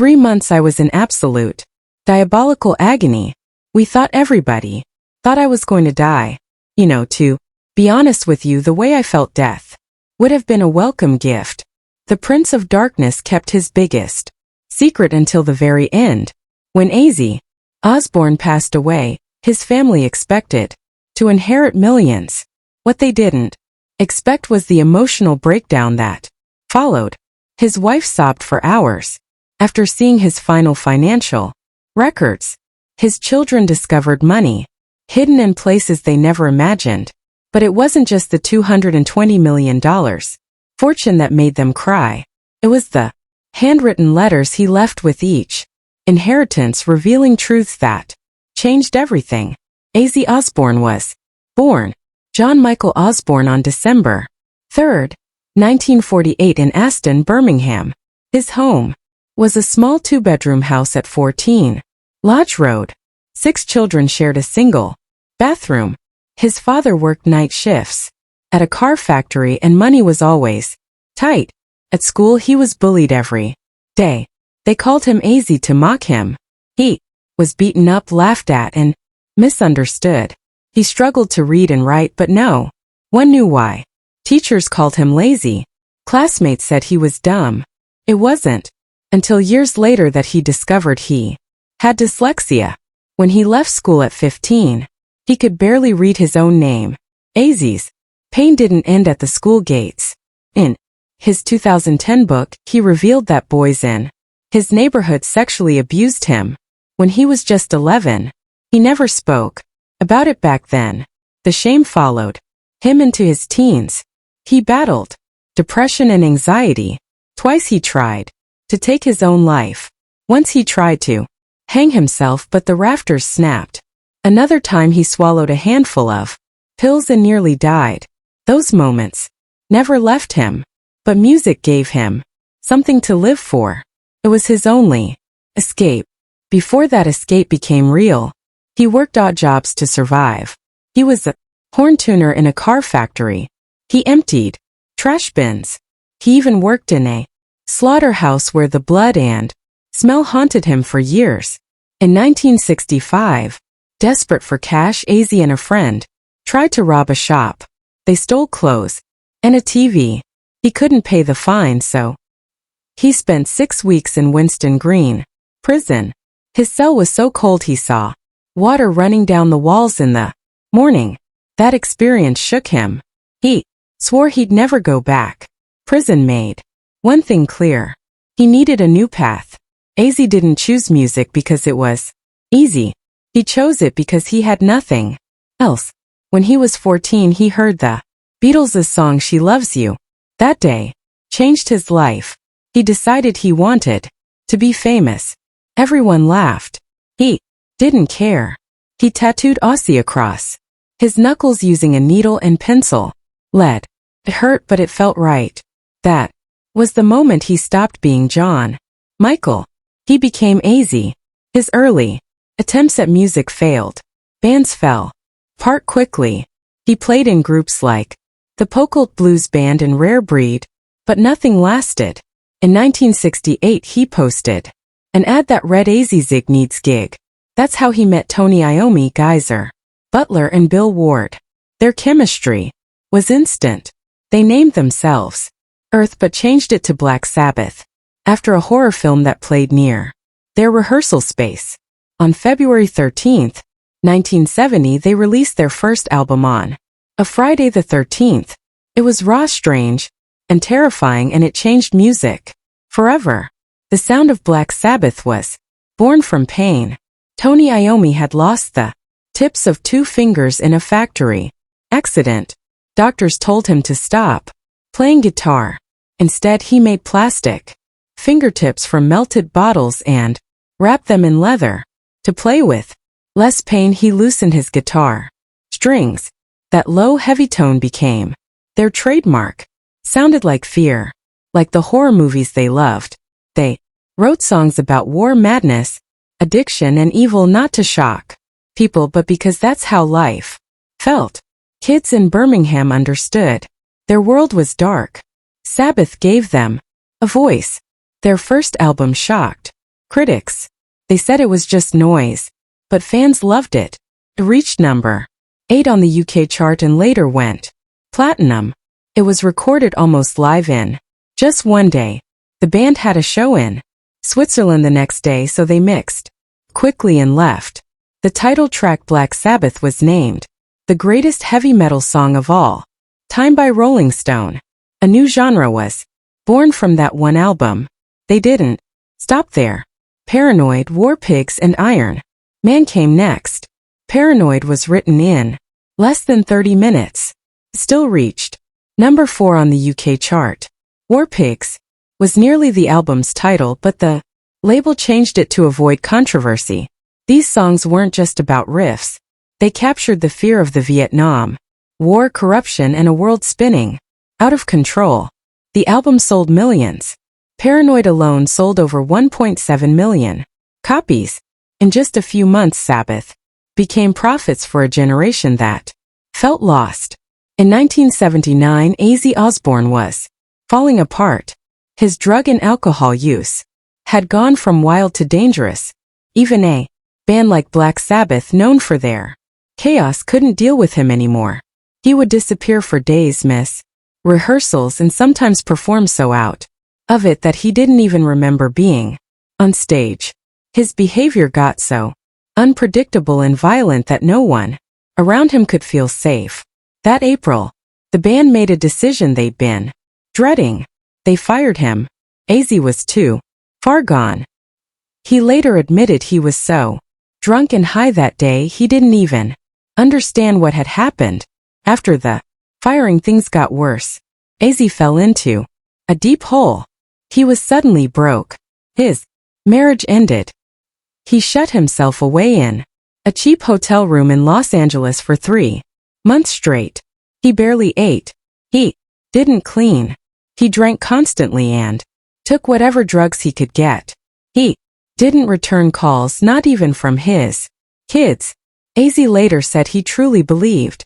3 months I was in absolute, diabolical agony. We thought everybody thought I was going to die. To be honest with you, the way I felt death would have been a welcome gift. The Prince of Darkness kept his biggest secret until the very end. When Ozzy Osbourne passed away, his family expected to inherit millions. What they didn't expect was the emotional breakdown that followed. His wife sobbed for hours after seeing his final financial records. His children discovered money hidden in places they never imagined. But it wasn't just the $220 million fortune that made them cry. It was the handwritten letters he left with each inheritance, revealing truths that changed everything. Ozzy Osbourne was born John Michael Osbourne on December 3, 1948 in Aston, Birmingham. His home was a small two-bedroom house at 14 Lodge Road. 6 children shared a single bathroom. His father worked night shifts at a car factory and money was always tight. At school he was bullied every day. They called him Ozzy to mock him. He was beaten up, laughed at, and misunderstood. He struggled to read and write, but no one knew why. Teachers called him lazy. Classmates said he was dumb. It wasn't until years later that he discovered he had dyslexia. When he left school at 15, he could barely read his own name. Ozzy's pain didn't end at the school gates. In his 2010 book, he revealed that boys in his neighborhood sexually abused him when he was just 11. He never spoke about it back then. The shame followed him into his teens. He battled depression and anxiety. Twice he tried to take his own life. Once he tried to hang himself, but the rafters snapped. Another time he swallowed a handful of pills and nearly died. Those moments never left him, but music gave him something to live for. It was his only escape. Before that escape became real, he worked odd jobs to survive. He was a horn tuner in a car factory. He emptied trash bins. He even worked in a slaughterhouse where the blood and smell haunted him for years. In 1965, desperate for cash, Ozzy and a friend tried to rob a shop. They stole clothes and a TV. He couldn't pay the fine, so he spent 6 weeks in Winston Green prison. His cell was so cold he saw water running down the walls in the morning. That experience shook him. He swore he'd never go back. Prison made one thing clear. He needed a new path. Ozzy didn't choose music because it was easy. He chose it because he had nothing else. When he was 14, he heard the Beatles' song She Loves You. That day changed his life. He decided he wanted to be famous. Everyone laughed. He didn't care. He tattooed Ozzy across his knuckles using a needle and pencil lead. It hurt, but it felt right. That was the moment he stopped being John Michael. He became Ozzy. His early attempts at music failed. Bands fell apart quickly. He played in groups like the Pocolt Blues Band and Rare Breed, but nothing lasted. In 1968, he posted an ad that read, "Ozzy Zig needs gig." That's how he met Tony Iommi, Geyser Butler, and Bill Ward. Their chemistry was instant. They named themselves Earth but changed it to Black Sabbath after a horror film that played near their rehearsal space. On February 13, 1970, they released their first album on a Friday the 13th. It was raw, strange, and terrifying, and it changed music forever. The sound of Black Sabbath was born from pain. Tony Iommi had lost the tips of 2 fingers in a factory accident. Doctors told him to stop playing guitar. Instead, he made plastic fingertips from melted bottles and wrapped them in leather to play with. Less pain, he loosened his guitar strings. That low, heavy tone became their trademark. Sounded like fear, like the horror movies they loved. They wrote songs about war, madness, addiction, and evil, not to shock people, but because that's how life felt. Kids in Birmingham understood. Their world was dark. Sabbath gave them a voice. Their first album shocked Critics, they said it was just noise, but fans loved it. It reached number 8 on the UK chart and later went platinum. It was recorded almost live in just one day. The band had a show in Switzerland the next day, so they mixed quickly and left. The title track Black Sabbath was named the greatest heavy metal song of all time by Rolling Stone. A new genre was born from that one album. They didn't stop there. Paranoid, War Pigs and Iron Man came next. Paranoid was written in less than 30 minutes. Still reached number 4 on the UK chart. War Pigs was nearly the album's title, but the label changed it to avoid controversy. These songs weren't just about riffs. They captured the fear of the Vietnam War, corruption, and a world spinning out of control. The album sold millions. Paranoid alone sold over 1.7 million copies. In just a few months, Sabbath became prophets for a generation that felt lost. In 1979, Ozzy Osbourne was falling apart. His drug and alcohol use had gone from wild to dangerous. Even a band like Black Sabbath, known for their chaos, couldn't deal with him anymore. He would disappear for days, miss rehearsals, and sometimes perform so out of it that he didn't even remember being on stage. His behavior got so unpredictable and violent that no one around him could feel safe. That April, the band made a decision they'd been dreading. They fired him. Ozzy was too far gone. He later admitted he was so drunk and high that day he didn't even understand what had happened. After the firing, things got worse. Ozzy fell into a deep hole. He was suddenly broke. His marriage ended. He shut himself away in a cheap hotel room in Los Angeles for 3 months straight. He barely ate. He didn't clean. He drank constantly and took whatever drugs he could get. He didn't return calls, not even from his kids. Ozzy later said he truly believed